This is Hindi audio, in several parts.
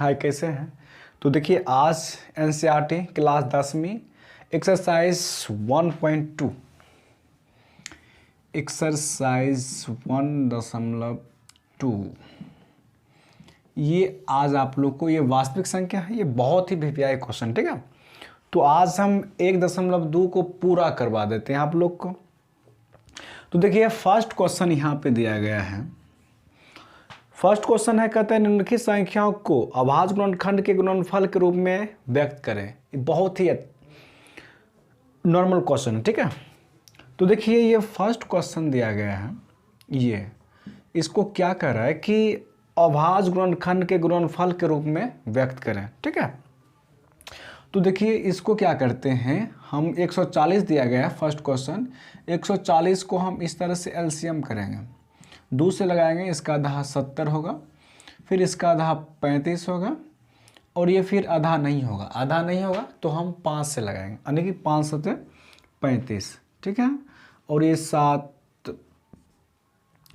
हाय, कैसे हैं? तो देखिए, आज एनसीईआरटी क्लास 10वीं एक्सरसाइज 1.2 एक्सरसाइज 1.2 ये आज आप लोग को, ये वास्तविक संख्या है, ये बहुत ही भिपियाई क्वेश्चन, ठीक है। तो आज हम 1.2 को पूरा करवा देते हैं आप लोग को। तो देखिए, फर्स्ट क्वेश्चन यहाँ पे दिया गया है। फर्स्ट क्वेश्चन है, कहते हैं निम्नलिखित संख्याओं को अभाज्य गुणनखंड के गुणनफल के रूप में व्यक्त करें। ये बहुत ही नॉर्मल क्वेश्चन है, ठीक है। तो देखिए, ये फर्स्ट क्वेश्चन दिया गया है, ये इसको क्या कर रहा है कि अभाज्य गुणनखंड के गुणनफल के रूप में व्यक्त करें, ठीक है। तो देखिए, इसको क्या करते हैं हम, 140 दिया गया है फर्स्ट क्वेश्चन। 140 को हम इस तरह से एलसीएम करेंगे, 2 से लगाएंगे, इसका आधा 70 होगा, फिर इसका आधा 35 होगा, और ये फिर आधा नहीं होगा। आधा नहीं होगा तो हम 5 से लगाएंगे, यानी कि 5 सत्ते 35, ठीक है। और ये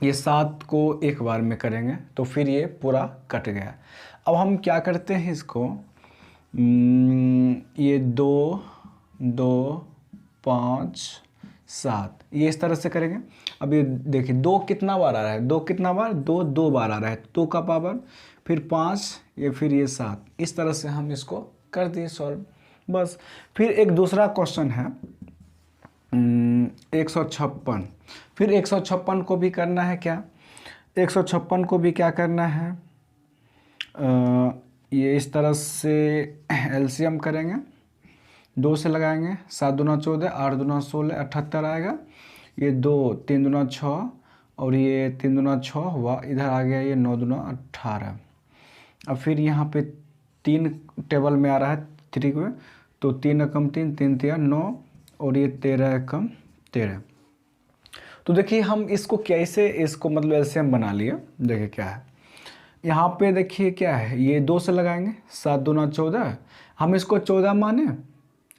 7 को एक बार में करेंगे तो फिर ये पूरा कट गया। अब हम क्या करते हैं इसको, ये 2, 2, 5, 7, ये इस तरह से करेंगे। अब ये देखिए, 2 कितना बार आ रहा है, 2 कितना बार, 2 बार आ रहा है, 2 का पावर, फिर 5, ये फिर ये 7, इस तरह से हम इसको कर दिए सॉल्व, बस। फिर एक दूसरा क्वेश्चन है 156। फिर 156 को भी करना है क्या, 156 को भी क्या करना है, ये इस तरह से एलसीएम करेंगे, 2 से लगाएंगे, 7 दूना 14, 8 दूना 16, 78 आएगा। ये 2, 3 दूना 6, और ये 3 दूना 6 हुआ, इधर आ गया ये 9 दूना 18। अब फिर यहाँ पे 3 टेबल में आ रहा है 3 में, तो 3 एकम 3, 3 तिया 9, और ये 13 एकम 13। तो देखिए, हम इसको कैसे, इसको मतलब एलसीएम बना लिए। देखिए क्या है यहाँ पे, देखिए क्या है, ये 2 से लगाएंगे, 7 दूना 14, हम इसको 14 माने,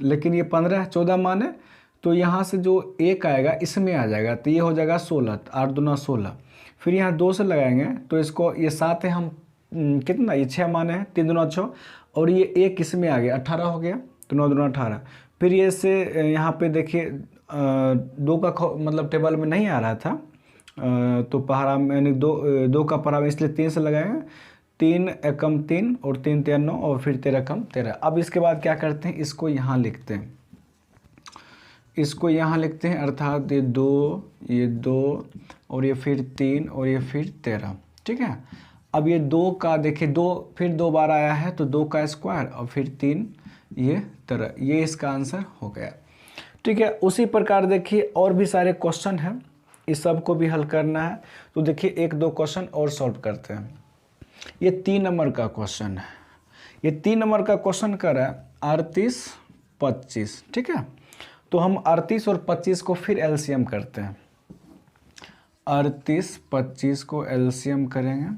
लेकिन ये 15 है, 14 माने, तो यहाँ से जो 1 आएगा इसमें आ जाएगा, तो ये हो जाएगा 16, 8 दूना 16। फिर यहाँ 2 से लगाएंगे तो इसको, ये 7 है, हम कितना, ये 6 माने हैं, 3 दूना 6, और ये 1 इसमें आ गया, 18 हो गया, तो 9 दूना 18। फिर ये से यहाँ पे देखिए 2 का मतलब टेबल में नहीं आ रहा था, तो पहाड़ा में, यानी 2 का पहाड़ा में, इसलिए 3 से लगाएंगे, 3 एकम 3, और 3 तिया 9, और फिर 13 एकम 13। अब इसके बाद क्या करते हैं, इसको यहाँ लिखते हैं, इसको यहाँ लिखते हैं, अर्थात ये 2, ये 2, और ये फिर 3, और ये फिर 13, ठीक है। अब ये 2 का देखिए, 2 फिर 2 बार आया है, तो 2 का स्क्वायर, और फिर 3, ये 13, ये इसका आंसर हो गया, ठीक है। उसी प्रकार देखिए और भी सारे क्वेश्चन हैं, इस सब को भी हल करना है। तो देखिए, 1-2 क्वेश्चन और सॉल्व करते हैं। ये 3 नंबर का क्वेश्चन है, ये 3 नंबर का क्वेश्चन कर रहा है 38, 25, ठीक है। तो हम 38 और 25 को फिर एलसीएम करते हैं, 38, 25 को एलसीएम करेंगे।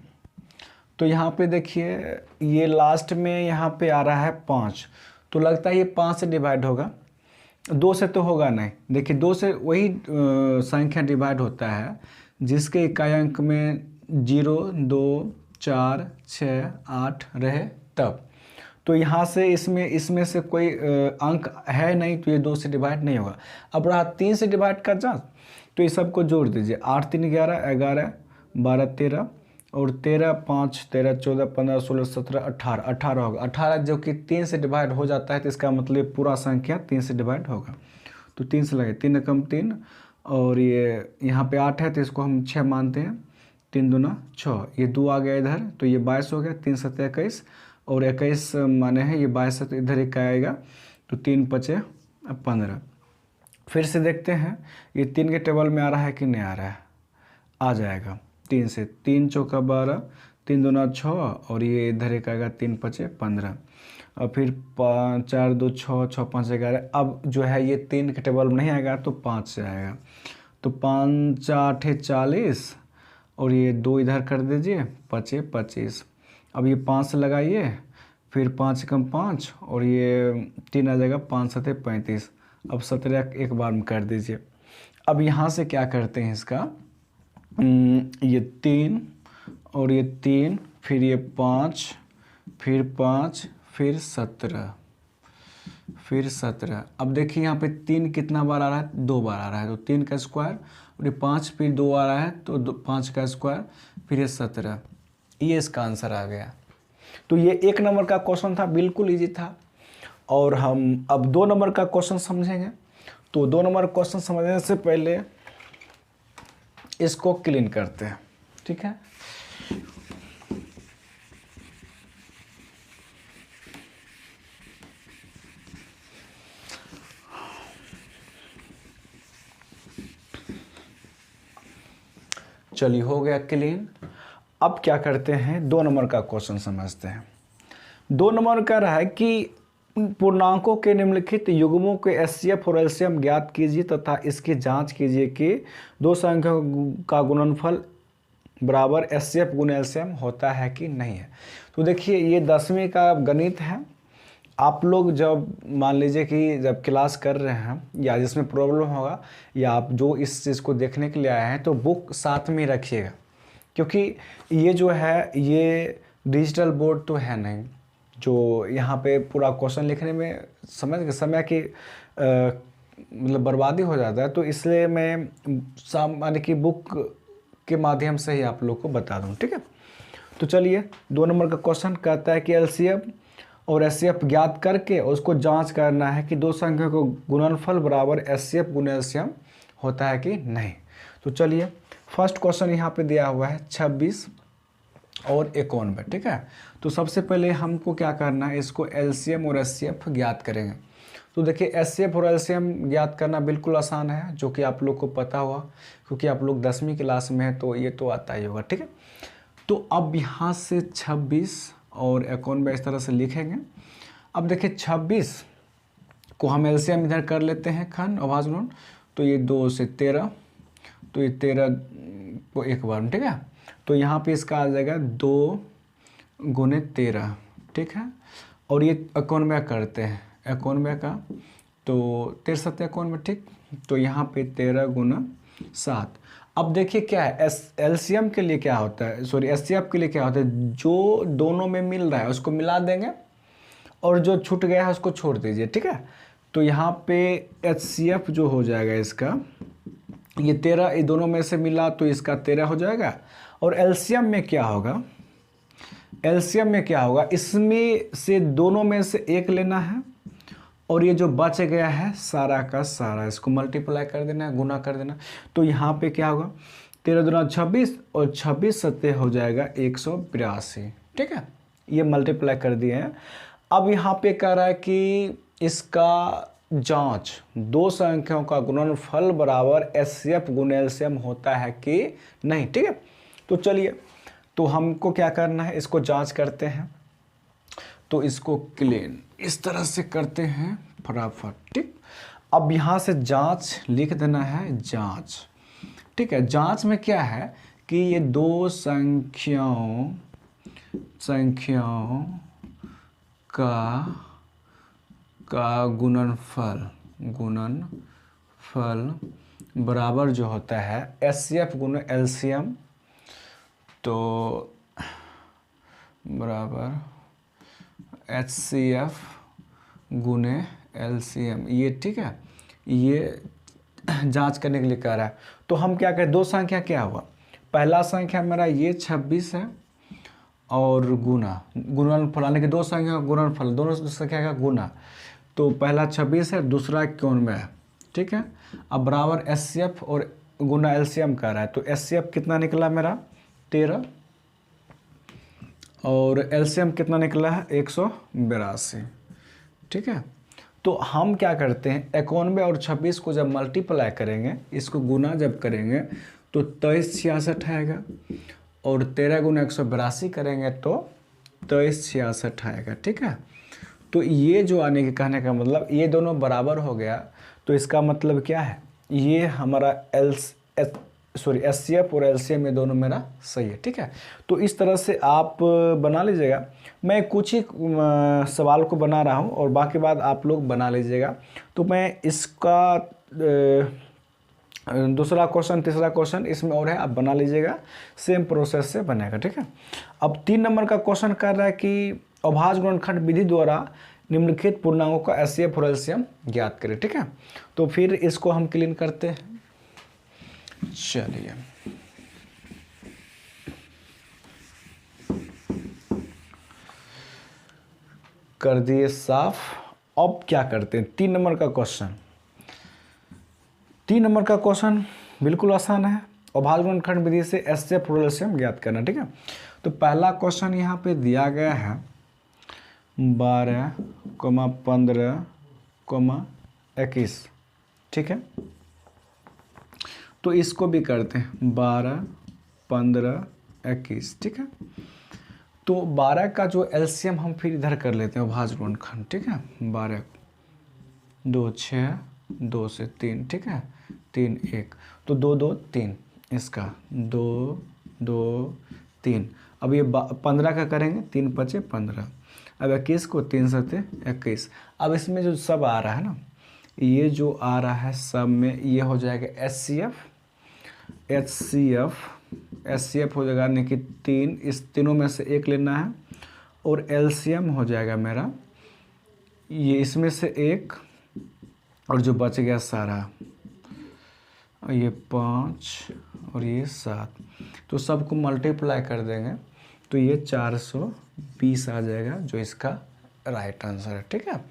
तो यहाँ पे देखिए, ये लास्ट में यहाँ पे आ रहा है 5, तो लगता है ये 5 से डिवाइड होगा, 2 से तो होगा नहीं। देखिए, 2 से वही संख्या डिवाइड होता है जिसके इकाई अंक में 0, 2, 4, 6, 8 रहे तब। तो यहाँ से इसमें से कोई अंक है नहीं, तो ये 2 से डिवाइड नहीं होगा। अब रहा 3 से डिवाइड का चांस, तो ये सबको जोड़ दीजिए, 8 3 11, 11 12 13, और 13 5 13 14 15 16 17 18, 18 होगा। 18 जो कि 3 से डिवाइड हो जाता है, तो इसका मतलब पूरा संख्या 3 से डिवाइड होगा। तो 3 से लगे, 3 एकम 3, और ये यहाँ पे 8 है, तो इसको हम 6 मानते हैं, 3 दूना 6, ये 2 आ गया इधर, तो ये 22 हो गया, 3 7 21, और 21 माने हैं, ये 22 है, तो इधर 1 आएगा, तो 3 5 15। फिर से देखते हैं, ये 3 के टेबल में आ रहा है कि नहीं आ रहा है, आ जाएगा 3 से, 3 चौका 12, 3 दूना 6, और ये इधर 1 आएगा, 3 5 15, और फिर 5 4 2 6, 6 5 11। अब जो है ये 3 के टेबल में नहीं आएगा, तो 5 से आएगा, तो 5 8 40, और ये 2 इधर कर दीजिए, 5 25। अब ये 5 से लगाइए, फिर 5 एकम 5, और ये 3 आ जाएगा, 5 7 35। अब 17 एक बार में कर दीजिए। अब यहाँ से क्या करते हैं इसका, ये 3, और ये 3, फिर ये 5, फिर 5, फिर 17, फिर 17। अब देखिए यहाँ पे 3 कितना बार आ रहा है, 2 बार आ रहा है, तो 3 का स्क्वायर, और ये 5 फिर 2 आ रहा है तो 5 का स्क्वायर, फिर ये 17। ये इसका आंसर आ गया। तो ये 1 नंबर का क्वेश्चन था, बिल्कुल इजी था। और हम अब 2 नंबर का क्वेश्चन समझेंगे। तो 2 नंबर क्वेश्चन समझने से पहले इसको क्लीन करते हैं, ठीक है। चलिए हो गया क्लीन। अब क्या करते हैं, 2 नंबर का क्वेश्चन समझते हैं। 2 नंबर का रहा है कि पूर्णांकों के निम्नलिखित युग्मों के एचसीएफ और एलसीएम ज्ञात कीजिए तथा इसकी जांच कीजिए कि 2 संख्याओं का गुणनफल बराबर एचसीएफ गुना एलसीएम होता है कि नहीं है। तो देखिए ये 10वीं का गणित है। आप लोग जब मान लीजिए कि जब क्लास कर रहे हैं या जिसमें प्रॉब्लम होगा, या आप जो इस चीज़ को देखने के लिए आए हैं, तो बुक साथ में रखिएगा, क्योंकि ये जो है ये डिजिटल बोर्ड तो है नहीं जो यहाँ पे पूरा क्वेश्चन लिखने में समय की मतलब बर्बादी हो जाता है। तो इसलिए मैं माने कि बुक के माध्यम से ही आप लोग को बता दूँ, ठीक है। तो चलिए 2 नंबर का क्वेश्चन कहता है कि एलसीएम और एचसीएफ ज्ञात करके उसको जांच करना है कि 2 संख्या को गुणनफल बराबर एचसीएफ गुना एलसीएम होता है कि नहीं। तो चलिए फर्स्ट क्वेश्चन यहाँ पे दिया हुआ है 26 और 51, ठीक है। तो सबसे पहले हमको क्या करना है, इसको एलसीएम और एचसीएफ ज्ञात करेंगे। तो देखिए एचसीएफ और एलसीएम ज्ञात करना बिल्कुल आसान है, जो कि आप लोग को पता हुआ, क्योंकि आप लोग 10वीं क्लास में है तो ये तो आता ही होगा, ठीक है। तो अब यहाँ से 26 और 51 इस तरह से लिखेंगे। अब देखिए 26 को हम एलसीएम इधर कर लेते हैं खंड अभाज्य गुणन, तो ये 2 से 13, तो ये 13 को एक बार, ठीक है। तो यहाँ पे इसका आ जाएगा 2 गुने 13, ठीक है। और ये 91 करते हैं, 91 का, तो 13 7 91, ठीक। तो यहाँ पे 13 गुना 7। अब देखिए क्या है, एलसीएम के लिए क्या होता है, सॉरी एचसीएफ के लिए क्या होता है, जो दोनों में मिल रहा है उसको मिला देंगे और जो छूट गया है उसको छोड़ दीजिए, ठीक है। तो यहाँ पे एचसीएफ जो हो जाएगा इसका, ये 13 ये दोनों में से मिला तो इसका 13 हो जाएगा। और एलसीएम में क्या होगा, एलसीएम में क्या होगा, इसमें से दोनों में से एक लेना है और ये जो बच गया है सारा का सारा इसको मल्टीप्लाई कर देना है, गुना कर देना। तो यहाँ पे क्या होगा, 13 दूना 26 और 26 सत्ते हो जाएगा 182, ठीक है। ये मल्टीप्लाई कर दिए हैं। अब यहाँ पे कह रहा है कि इसका जांच 2 संख्याओं का गुणनफल बराबर एचसीएफ गुना एलसीएम होता है कि नहीं, ठीक है। तो चलिए, तो हमको क्या करना है, इसको जांच करते हैं। तो इसको क्लीन इस तरह से करते हैं फटाफट, ठीक। अब यहाँ से जांच लिख देना है, जांच, ठीक है। जांच में क्या है कि ये 2 संख्याओं का गुणनफल बराबर जो होता है एचसीएफ गुना एलसीएम, तो बराबर एचसीएफ गुने एलसीएम, ये ठीक है। ये जांच करने के लिए कह रहा है। तो हम क्या करें, 2 संख्या क्या हुआ, पहला संख्या मेरा ये 26 है और गुणनफल यानी कि 2 संख्या का गुणनफल, दोनों संख्या का गुना। तो पहला 26 है, दूसरा 91 है, ठीक है। अब बराबर एचसीएफ और गुना एलसीएम कर रहा है। तो एचसीएफ कितना निकला मेरा 13 और एलसीएम कितना निकला है 182, ठीक है। तो हम क्या करते हैं, 91 और 26 को जब मल्टीप्लाई करेंगे, इसको गुना जब करेंगे तो 2366 आएगा, और 13 गुना 182 करेंगे तो 2366 आएगा, ठीक है। तो ये जो आने के कहने का मतलब, ये दोनों बराबर हो गया। तो इसका मतलब क्या है, ये हमारा एचसीएफ और एलसीएम ये दोनों मेरा सही है, ठीक है। तो इस तरह से आप बना लीजिएगा। मैं कुछ ही सवाल को बना रहा हूँ और बाकी बात आप लोग बना लीजिएगा। तो मैं इसका दूसरा क्वेश्चन, तीसरा क्वेश्चन इसमें और है, आप बना लीजिएगा, सेम प्रोसेस से बनेगा, ठीक है। अब 3 नंबर का क्वेश्चन कर रहा है कि अभाज्य गुणनखंड विधि द्वारा निम्नलिखित पूर्णांकों का एचसीएफ और एलसीएम ज्ञात करें। ठीक है, तो फिर इसको हम क्लीन करते हैं। चलिए, कर दिए साफ। अब क्या करते हैं, 3 नंबर का क्वेश्चन। 3 नंबर का क्वेश्चन बिल्कुल आसान है, अभाज्य गुणनखंड विधि से एचसीएफ और एलसीएम ज्ञात करना। ठीक है, तो पहला क्वेश्चन यहाँ पे दिया गया है 12, 15, 21। ठीक है, तो इसको भी करते हैं 12, 15, 21। ठीक है, तो 12 का जो एलसीएम हम फिर इधर कर लेते हैं अभाज्य गुणनखंड। ठीक है, 12 2 6 2 से 3। ठीक है, 3 1, तो 2 2 3, इसका 2 2 3। अब ये 15 का करेंगे, 3 5 15। अब 21 को 3 7 21। अब इसमें जो सब आ रहा है ना, ये जो आ रहा है सब में ये हो जाएगा एचसीएफ हो जाएगा, यानी कि 3, इस तीनों में से एक लेना है। और एलसीएम हो जाएगा मेरा ये इसमें से एक, और जो बच गया सारा ये 5 और ये 7, तो सबको मल्टीप्लाई कर देंगे तो ये 420 आ जाएगा, जो इसका राइट आंसर है। ठीक है,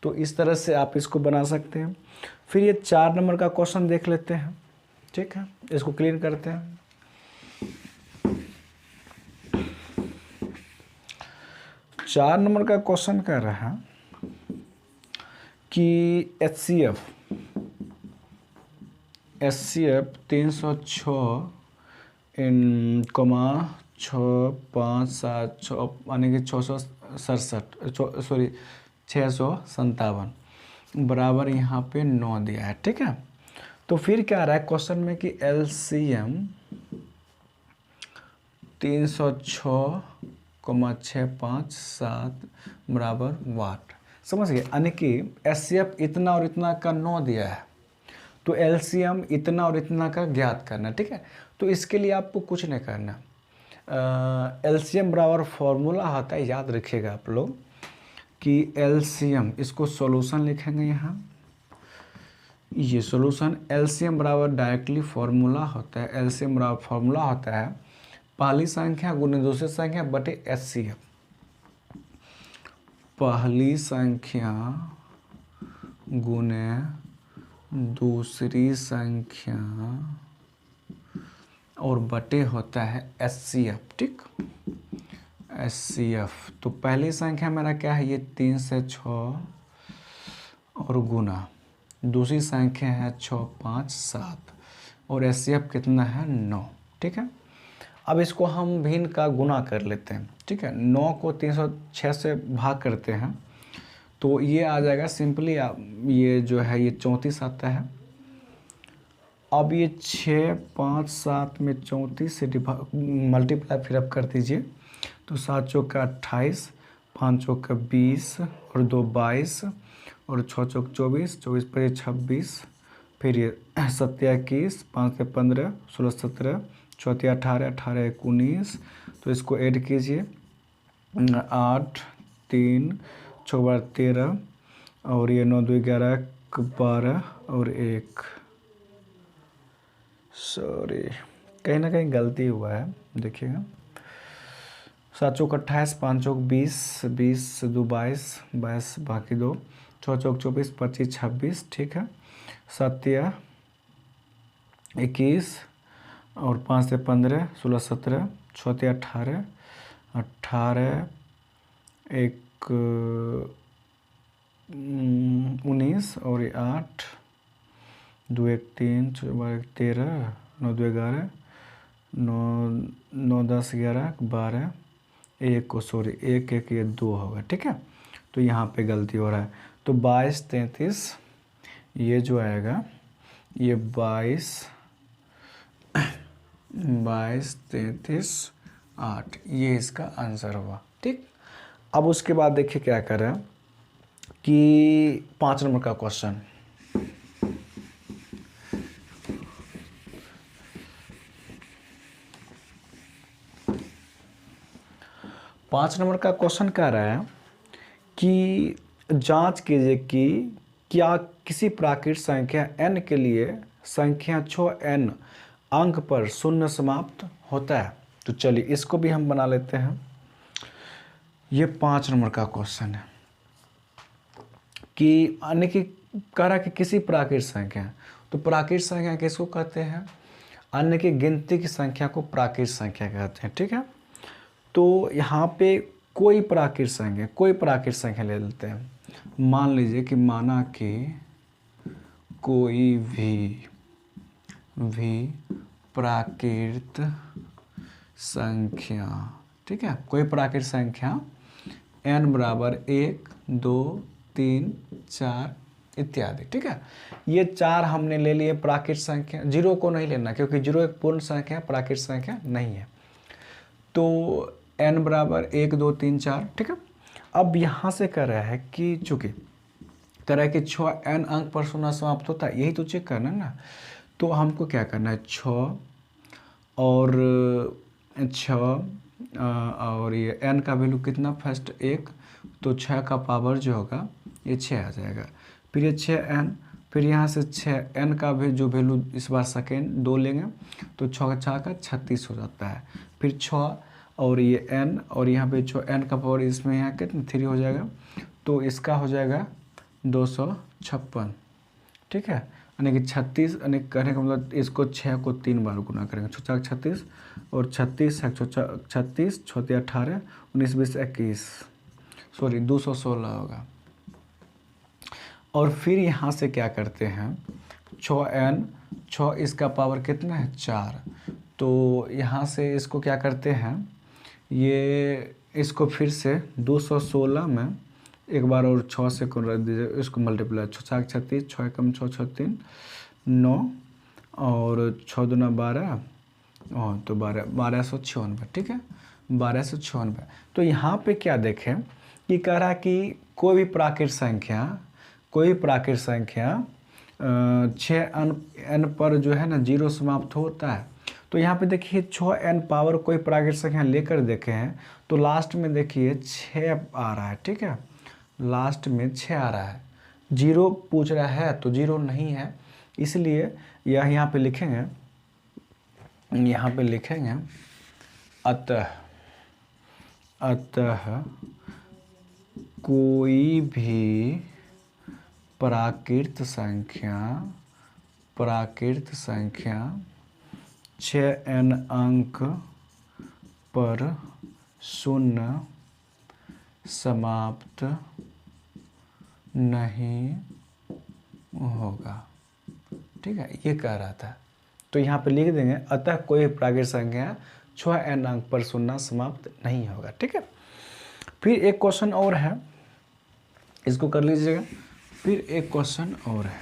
तो इस तरह से आप इसको बना सकते हैं। फिर ये 4 नंबर का क्वेश्चन देख लेते हैं। ठीक है, इसको क्लीन करते हैं। 4 नंबर का क्वेश्चन कह रहा है कि एचसीएफ 306 6 5 7 6, यानी कि 667, सॉरी 657 बराबर यहाँ पे 9 दिया है। ठीक है, तो फिर क्या आ रहा है क्वेश्चन में कि एलसीएम 306, 6 5 7 बराबर वाट। समझ गए, यानी कि एचसीएफ इतना और इतना का 9 दिया है, तो एलसीएम इतना और इतना का ज्ञात करना। ठीक है, तो इसके लिए आपको कुछ नहीं करना। एलसीएम बराबर फॉर्मूला होता है, याद रखिएगा आप लोग कि एलसीएम, इसको सॉल्यूशन लिखेंगे यहाँ, ये सॉल्यूशन। एलसीएम बराबर डायरेक्टली फॉर्मूला होता है, एलसीएम बराबर फॉर्मूला होता है पहली संख्या गुने दूसरी संख्या बटे एचसीएफ। पहली संख्या गुने दूसरी संख्या और बटे होता है एचसीएफ। ठीक, एचसीएफ, तो पहली संख्या मेरा क्या है, ये 3 से 6 और गुना दूसरी संख्या है 6 5 7 और एचसीएफ कितना है 9। ठीक है, अब इसको हम भिन्न का गुना कर लेते हैं। ठीक है, 9 को 306 से भाग करते हैं तो ये आ जाएगा सिंपली, ये जो है ये 34 आता है। अब ये 6 5 7 में 34 से मल्टीप्लाई फिर आप कर दीजिए, तो 7 चौक का 28, 5 चौक का 20 और 2 22 और 6 चौक 24, 24 पर 26, फिर ये 7 21, 5 से 15, 16 17, 4 18, 18 19, तो इसको ऐड कीजिए 8 3 6 13 और ये 9 2 11 12 और 1, सॉरी कहीं ना कहीं गलती हुआ है, देखिएगा। 7 चौक 28, 5 चौक 20, 20 2 22, 22 बाकी 2, 6 चौक 24, 25 26। ठीक है, 7 21 और 5 से 15, 16 17, 6 18, 18 1 19 और ये 8 2 1 3 4 1 13 9 2 11 9 10 11 12 1 को सॉरी 1 1 ये 2 होगा। ठीक है, तो यहाँ पे गलती हो रहा है, तो 22 33 ये जो आएगा ये 22 33 8, ये इसका आंसर हुआ। ठीक, अब उसके बाद देखिए क्या कर रहे हैं कि 5 नंबर का क्वेश्चन। 5 नंबर का क्वेश्चन कह रहा है कि जांच कीजिए कि क्या किसी प्राकृत संख्या n के लिए संख्या 6n अंक पर शून्य समाप्त होता है। तो चलिए इसको भी हम बना लेते हैं। ये 5 नंबर का क्वेश्चन है कि अन्य की कह रहा कि किसी प्राकृत संख्या, तो प्राकृत संख्या किसको कहते हैं? अन्य की गिनती की संख्या को प्राकृत संख्या कहते हैं। ठीक है, तो यहाँ पे कोई प्राकृत संख्या ले लेते हैं। मान लीजिए कि माना कि कोई भी प्राकृत संख्या, ठीक है, कोई प्राकृत संख्या n बराबर 1, 2, 3, 4 इत्यादि। ठीक है, ये 4 हमने ले लिए प्राकृत संख्या। 0 को नहीं लेना क्योंकि 0 एक पूर्ण संख्या, प्राकृत संख्या नहीं है। तो n बराबर 1, 2, 3, 4। ठीक है, अब यहाँ से कह रहा है कि चूँकि कह रहा है कि 6n अंक पर शून्य समाप्त होता है, यही तो चेक करना है ना। तो हमको क्या करना है, 6 और ये n का वैल्यू कितना, फर्स्ट 1, तो 6 का पावर जो होगा ये 6 आ जाएगा। फिर ये 6n, फिर यहाँ से 6n का भी जो वैल्यू इस बार सेकेंड 2 लेंगे तो 6 का 36 हो जाता है। फिर 6 और ये n और यहाँ पे जो n का पावर इसमें यहाँ कितना 3 हो जाएगा, तो इसका हो जाएगा 256। ठीक है, यानी कि 36, यानी कहने का मतलब इसको 6 को 3 बार गुना करेंगे, 6 36 और 36 36 6 18 19 20 21, सॉरी 216 होगा। और फिर यहाँ से क्या करते हैं, 6 इसका पावर कितना है 4, तो यहाँ से इसको क्या करते हैं, ये इसको फिर से 216 में एक बार और 6 से कर दीजिए, इसको मल्टीप्लाई, 6 36 6 कम 6 6 3 9 और 6 दूना 12 और तो 1296। ठीक है, 1296। तो यहाँ पे क्या देखें कि कह रहा कि कोई भी प्राकृत संख्या 6n पर जो है ना 0 समाप्त होता है। तो यहाँ पे देखिए 6n पावर कोई प्राकृत संख्या लेकर देखे हैं तो लास्ट में देखिए 6 आ रहा है। ठीक है, लास्ट में 6 आ रहा है, 0 पूछ रहा है तो 0 नहीं है, इसलिए यह यहाँ पे लिखेंगे अतः कोई भी प्राकृत संख्या 6n अंक पर शून्य समाप्त नहीं होगा। ठीक है, ये कह रहा था, तो यहाँ पे लिख देंगे अतः कोई प्राकृत संख्या 6n अंक पर शून्य समाप्त नहीं होगा। ठीक है, फिर एक क्वेश्चन और है, इसको कर लीजिएगा। फिर एक क्वेश्चन और है,